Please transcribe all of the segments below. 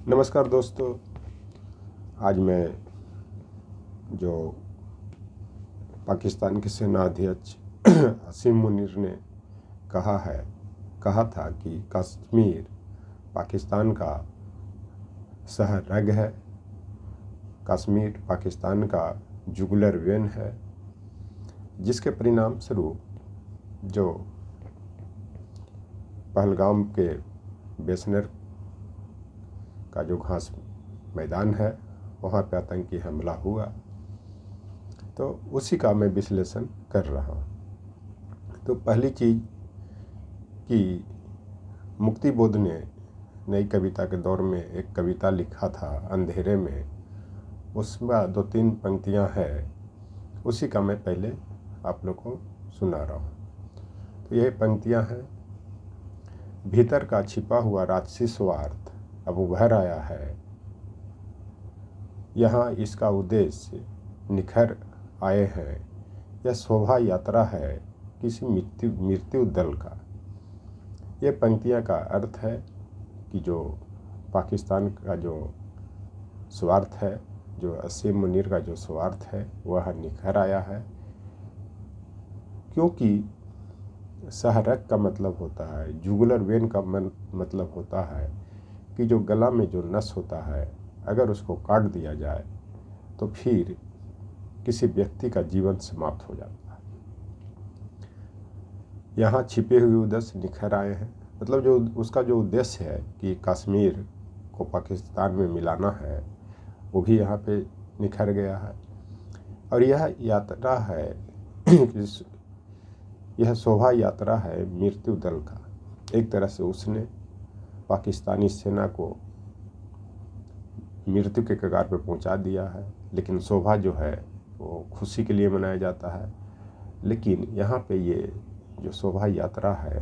नमस्कार दोस्तों। आज मैं जो पाकिस्तान के सेना अध्यक्ष असीम मुनीर ने कहा था कि कश्मीर पाकिस्तान का सहरग है, कश्मीर पाकिस्तान का जुगुलर वेन है, जिसके परिणाम स्वरूप जो पहलगाम के बेसनर का जो घास मैदान है वहाँ पे आतंकी हमला हुआ, तो उसी का मैं विश्लेषण कर रहा हूँ। तो पहली चीज़ कि मुक्तिबोध ने नई कविता के दौर में एक कविता लिखा था अंधेरे में, उसमें 2-3 पंक्तियाँ हैं, उसी का मैं पहले आप लोग को सुना रहा हूँ। तो ये पंक्तियाँ हैं। भीतर का छिपा हुआ राजसी स्वार्थ अब उभर आया है, यहाँ इसका उद्देश्य निखर आए हैं, यह शोभा यात्रा है किसी मृत्यु दल का। ये पंक्तियाँ का अर्थ है कि जो पाकिस्तान का जो स्वार्थ है, जो असीम मुनीर का जो स्वार्थ है वह निखर आया है, क्योंकि सहरग का मतलब होता है, जुगुलर वेन का मतलब होता है कि जो गला में जो नस होता है अगर उसको काट दिया जाए तो फिर किसी व्यक्ति का जीवन समाप्त हो जाता है। यहाँ छिपे हुए उद्देश्य निखर आए हैं, मतलब जो उसका जो उद्देश्य है कि कश्मीर को पाकिस्तान में मिलाना है वो भी यहाँ पे निखर गया है। और यह यात्रा है यह शोभा यात्रा है मृत्यु दल का। एक तरह से उसने पाकिस्तानी सेना को मृत्यु के कगार पर पहुंचा दिया है, लेकिन शोभा जो है वो खुशी के लिए मनाया जाता है। लेकिन यहाँ पे ये जो शोभा यात्रा है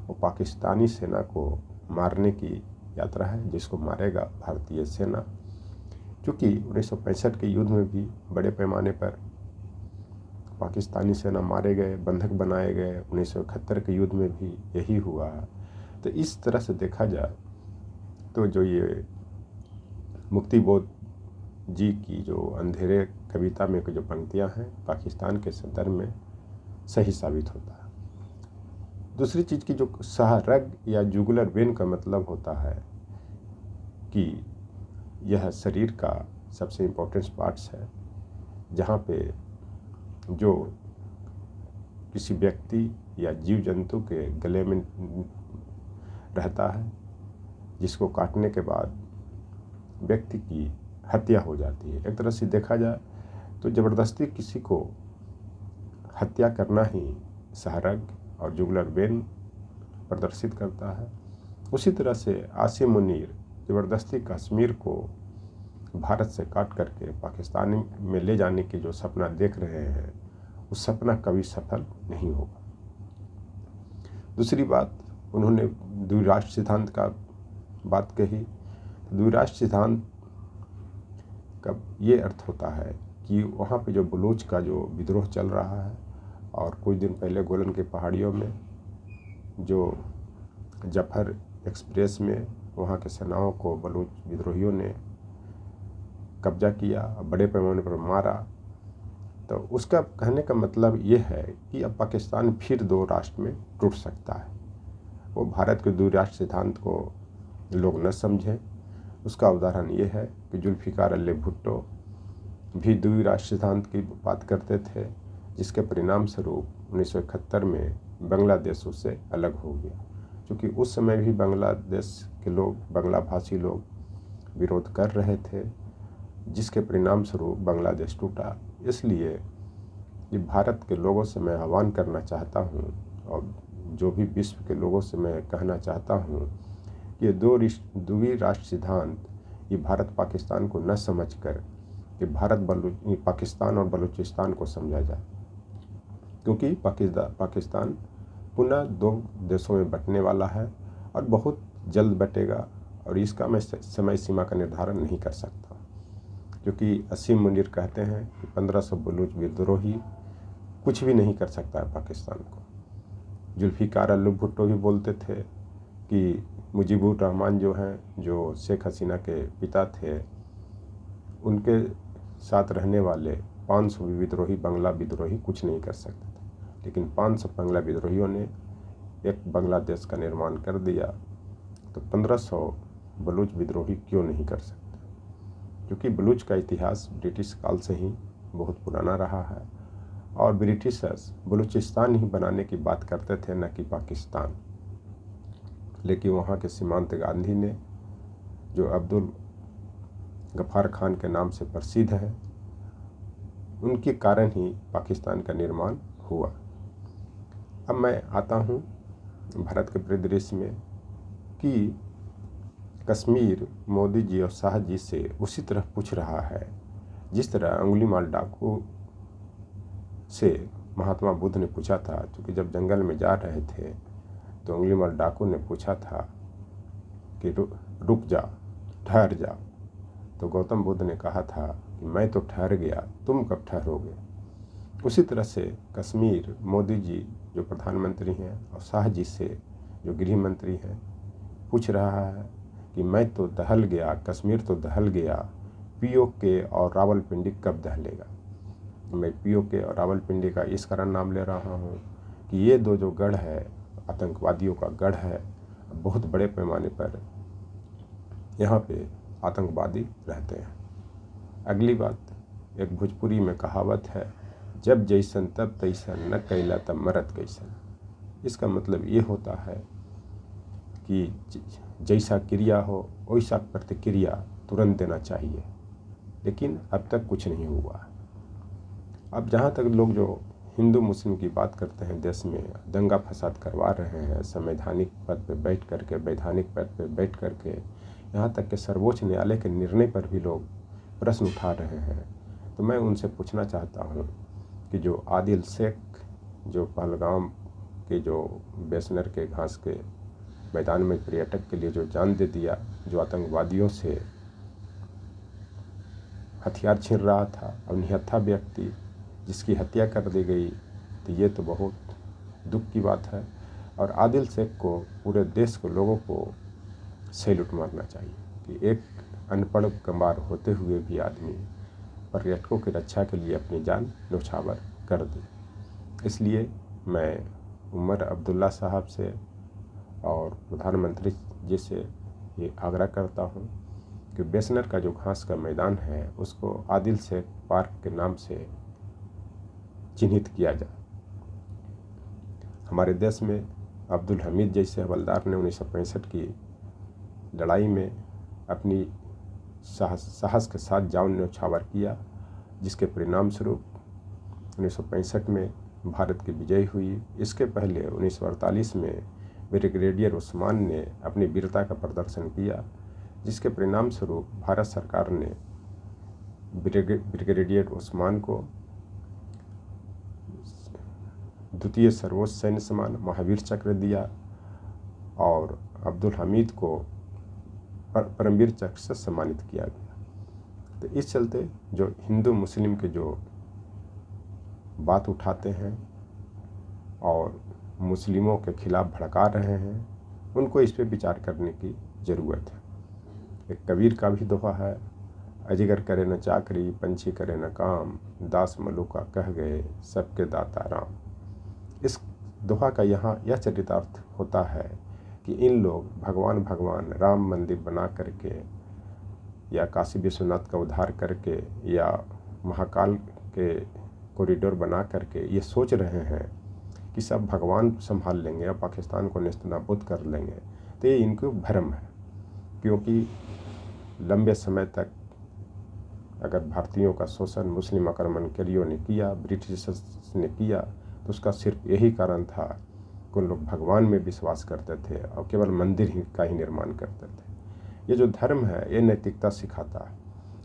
वो पाकिस्तानी सेना को मारने की यात्रा है, जिसको मारेगा भारतीय सेना। क्योंकि 1965 के युद्ध में भी बड़े पैमाने पर पाकिस्तानी सेना मारे गए, बंधक बनाए गए, 1971 के युद्ध में भी यही हुआ है। तो इस तरह से देखा जाए तो जो ये मुक्तिबोध जी की जो अंधेरे कविता में जो पंक्तियां हैं पाकिस्तान के संदर्भ में सही साबित होता है। दूसरी चीज़ की जो सहरग या जुगुलर वेन का मतलब होता है कि यह शरीर का सबसे इम्पोर्टेंट पार्ट्स है, जहाँ पे जो किसी व्यक्ति या जीव जंतु के गले में रहता है, जिसको काटने के बाद व्यक्ति की हत्या हो जाती है। एक तरह से देखा जाए तो ज़बरदस्ती किसी को हत्या करना ही सहरग और जुगलर वेन प्रदर्शित करता है। उसी तरह से आसिम मुनीर ज़बरदस्ती कश्मीर को भारत से काट करके पाकिस्तान में ले जाने की जो सपना देख रहे हैं, उस सपना कभी सफल नहीं होगा। दूसरी बात, उन्होंने द्विराष्ट्र सिद्धांत का बात कही। द्विराष्ट्र सिद्धांत का ये अर्थ होता है कि वहाँ पे जो बलूच का जो विद्रोह चल रहा है, और कुछ दिन पहले गोलन की पहाड़ियों में जो जफर एक्सप्रेस में वहाँ के सेनाओं को बलूच विद्रोहियों ने कब्जा किया, बड़े पैमाने पर मारा। तो उसका कहने का मतलब ये है कि अब पाकिस्तान फिर 2 राष्ट्र में टूट सकता है। वो भारत के द्विराष्ट्र सिद्धांत को लोग न समझें, उसका उदाहरण ये है कि जुल्फ़िकार अली भुट्टो भी द्विराष्ट्र सिद्धांत की बात करते थे, जिसके परिणाम स्वरूप 1971 में बांग्लादेश उससे अलग हो गया। क्योंकि उस समय भी बांग्लादेश के लोग, बांग्ला भाषी लोग विरोध कर रहे थे, जिसके परिणाम स्वरूप बांग्लादेश टूटा। इसलिए ये भारत के लोगों से मैं आह्वान करना चाहता हूँ, और जो भी विश्व के लोगों से मैं कहना चाहता हूँ कि ये द्विराष्ट्र सिद्धांत ये भारत पाकिस्तान को न समझकर कि पाकिस्तान और बलूचिस्तान को समझा जाए, क्योंकि पाकिस्तान पुनः 2 देशों में बंटने वाला है और बहुत जल्द बटेगा। और इसका मैं समय सीमा का निर्धारण नहीं कर सकता, क्योंकि असीम मुनीर कहते हैं कि 1500 बलूच विद्रोही कुछ भी नहीं कर सकता है पाकिस्तान को। जुल्फ़िकार अली भुट्टो भी बोलते थे कि मुजीबुर रहमान जो हैं, जो शेख हसीना के पिता थे, उनके साथ रहने वाले 500 विद्रोही, बंगला विद्रोही कुछ नहीं कर सकते थे, लेकिन 500 बंगला विद्रोहियों ने एक बांग्लादेश का निर्माण कर दिया। तो 1500 बलूच विद्रोही क्यों नहीं कर सकते? क्योंकि बलूच का इतिहास ब्रिटिश काल से ही बहुत पुराना रहा है और ब्रिटिशर्स बलूचिस्तान ही बनाने की बात करते थे, न कि पाकिस्तान। लेकिन वहाँ के सीमांत गांधी ने, जो अब्दुल गफ्फार खान के नाम से प्रसिद्ध है, उनके कारण ही पाकिस्तान का निर्माण हुआ। अब मैं आता हूँ भारत के परिदृश्य में कि कश्मीर मोदी जी और शाह जी से उसी तरह पूछ रहा है जिस तरह अंगुलीमाल डाकू से महात्मा बुद्ध ने पूछा था। क्योंकि जब जंगल में जा रहे थे तो अंगुलीमाल डाकू ने पूछा था कि रुक जा, ठहर जा। तो गौतम बुद्ध ने कहा था कि मैं तो ठहर गया, तुम कब ठहरोगे। उसी तरह से कश्मीर मोदी जी जो प्रधानमंत्री हैं और शाह जी से जो गृह मंत्री हैं पूछ रहा है कि मैं तो दहल गया, कश्मीर तो दहल गया, पीओके और रावलपिंडी कब दहलेगा। मैं पीओके और रावलपिंडी का इस कारण नाम ले रहा हूँ कि ये दो जो गढ़ है, आतंकवादियों का गढ़ है, बहुत बड़े पैमाने पर यहाँ पे आतंकवादी रहते हैं। अगली बात, एक भोजपुरी में कहावत है, जब जैसन तब तैसन, न कैला तब मरत कैसन। इसका मतलब ये होता है कि जैसा क्रिया हो वैसा प्रतिक्रिया तुरंत देना चाहिए, लेकिन अब तक कुछ नहीं हुआ। अब जहाँ तक लोग जो हिंदू मुस्लिम की बात करते हैं, देश में दंगा फसाद करवा रहे हैं, संवैधानिक पद पे बैठ करके, वैधानिक पद पे बैठ करके, यहाँ तक कि सर्वोच्च न्यायालय के निर्णय पर भी लोग प्रश्न उठा रहे हैं, तो मैं उनसे पूछना चाहता हूँ कि जो आदिल शेख, जो पहलगाम के जो बेसनर के घास के मैदान में पर्यटक के लिए जो जान दे दिया, जो आतंकवादियों से हथियार छीन रहा था और निहत्था व्यक्ति जिसकी हत्या कर दी गई, तो ये तो बहुत दुख की बात है। और आदिल शेख को, पूरे देश को, लोगों को सैल्यूट मारना चाहिए कि एक अनपढ़ गंवार होते हुए भी आदमी पर्यटकों की रक्षा के लिए अपनी जान न्यौछावर कर दी। इसलिए मैं उमर अब्दुल्ला साहब से और प्रधानमंत्री जी से ये आग्रह करता हूँ कि बेसनर का जो घास का मैदान है उसको आदिल शेख पार्क के नाम से चिन्हित किया जाए। हमारे देश में अब्दुल हमीद जैसे हवलदार ने 1965 की लड़ाई में अपनी साहस के साथ जान न्यौछावर किया, जिसके परिणाम स्वरूप 1965 में भारत की विजय हुई। इसके पहले 1948 में ब्रिगेडियर उस्मान ने अपनी वीरता का प्रदर्शन किया, जिसके परिणाम स्वरूप भारत सरकार ने ब्रिगेडियर उस्मान को द्वितीय सर्वोच्च सैन्य सम्मान महावीर चक्र दिया और अब्दुल हमीद को परमवीर चक्र से सम्मानित किया गया। तो इस चलते जो हिंदू मुस्लिम के जो बात उठाते हैं और मुस्लिमों के खिलाफ भड़का रहे हैं, उनको इस पे विचार करने की ज़रूरत है। एक कबीर का भी दोहा है, अजगर करे न चाकरी, पंछी करे न काम, दास मलुका कह गए सबके दाता राम। इस दोहा का यहाँ यह चरितार्थ होता है कि इन लोग भगवान राम मंदिर बना करके या काशी विश्वनाथ का उद्धार करके या महाकाल के कॉरिडोर बना करके ये सोच रहे हैं कि सब भगवान संभाल लेंगे और पाकिस्तान को नेस्तनाबूद कर लेंगे। तो ये इनको भ्रम है, क्योंकि लंबे समय तक अगर भारतीयों का शोषण मुस्लिम आक्रमणकारियों ने किया, ब्रिटिशर्स ने किया, तो उसका सिर्फ यही कारण था कि उन लोग भगवान में विश्वास करते थे और केवल मंदिर का ही निर्माण करते थे। ये जो धर्म है ये नैतिकता सिखाता है।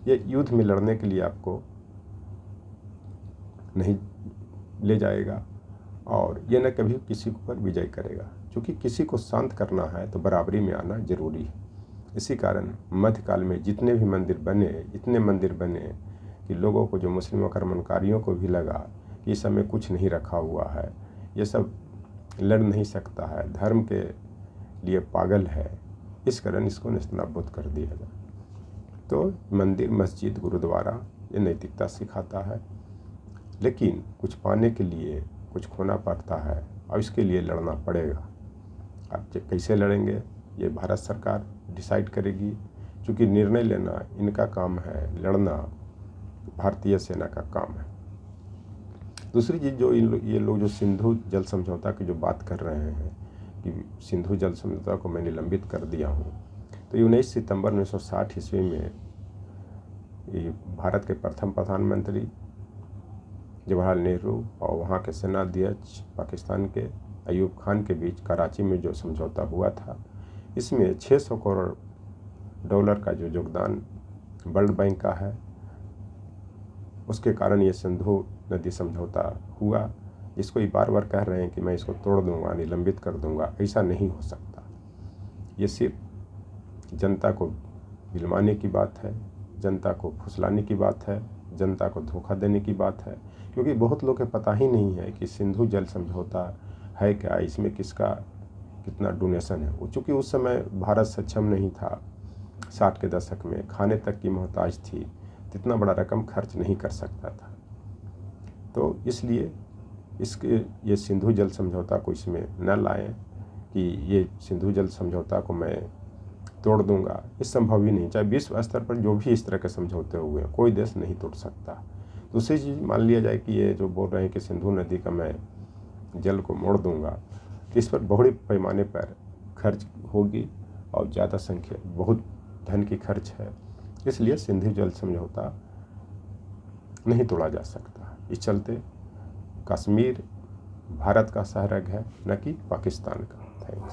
ये युद्ध में लड़ने के लिए आपको नहीं ले जाएगा और ये न कभी किसी पर विजय करेगा। क्योंकि किसी को शांत करना है तो बराबरी में आना जरूरी है। इसी कारण मध्यकाल में जितने भी मंदिर बने, इतने मंदिर बने कि लोगों को, जो मुस्लिम आक्रमणकारियों को भी लगा कि इस समय कुछ नहीं रखा हुआ है, ये सब लड़ नहीं सकता है, धर्म के लिए पागल है, इस कारण इसको नेस्तनाबूद कर दिया जाए। तो मंदिर, मस्जिद, गुरुद्वारा ये नैतिकता सिखाता है, लेकिन कुछ पाने के लिए कुछ खोना पड़ता है और इसके लिए लड़ना पड़ेगा। अब कैसे लड़ेंगे ये भारत सरकार डिसाइड करेगी, क्योंकि निर्णय लेना इनका काम है, लड़ना भारतीय सेना का काम है। दूसरी चीज़ जो ये लोग जो सिंधु जल समझौता की जो बात कर रहे हैं कि सिंधु जल समझौता को मैं निलंबित कर दिया हूँ, तो 19 सितंबर 1960 ईस्वी में ये भारत के प्रथम प्रधानमंत्री जवाहरलाल नेहरू और वहाँ के सेनाध्यक्ष पाकिस्तान के अयूब खान के बीच कराची में जो समझौता हुआ था, इसमें 600 करोड़ डॉलर का जो योगदान वर्ल्ड बैंक का है, उसके कारण ये सिंधु नदी समझौता हुआ। जिसको ये बार बार कह रहे हैं कि मैं इसको तोड़ दूंगा, निलंबित कर दूंगा, ऐसा नहीं हो सकता। ये सिर्फ जनता को बिलवाने की बात है, जनता को फुसलाने की बात है, जनता को धोखा देने की बात है, क्योंकि बहुत लोग को पता ही नहीं है कि सिंधु जल समझौता है क्या, इसमें किसका कितना डोनेशन है। चूँकि उस समय भारत सक्षम नहीं था, 60 के दशक में खाने तक की मोहताज थी, इतना बड़ा रकम खर्च नहीं कर सकता था। तो इसलिए इसके ये सिंधु जल समझौता को इसमें न लाएं कि ये सिंधु जल समझौता को मैं तोड़ दूंगा, ये संभव ही नहीं। चाहे विश्व स्तर पर जो भी इस तरह के समझौते हुए हैं, कोई देश नहीं तोड़ सकता। दूसरी चीज़, मान लिया जाए कि ये जो बोल रहे हैं कि सिंधु नदी का मैं जल को मोड़ दूंगा, तो इस पर बड़े पैमाने पर खर्च होगी और ज़्यादा संख्या, बहुत धन की खर्च है। इसलिए सिंधु जल समझौता नहीं तोड़ा जा सकता। इस चलते कश्मीर भारत का सहरग है, न कि पाकिस्तान का। थैंक्स।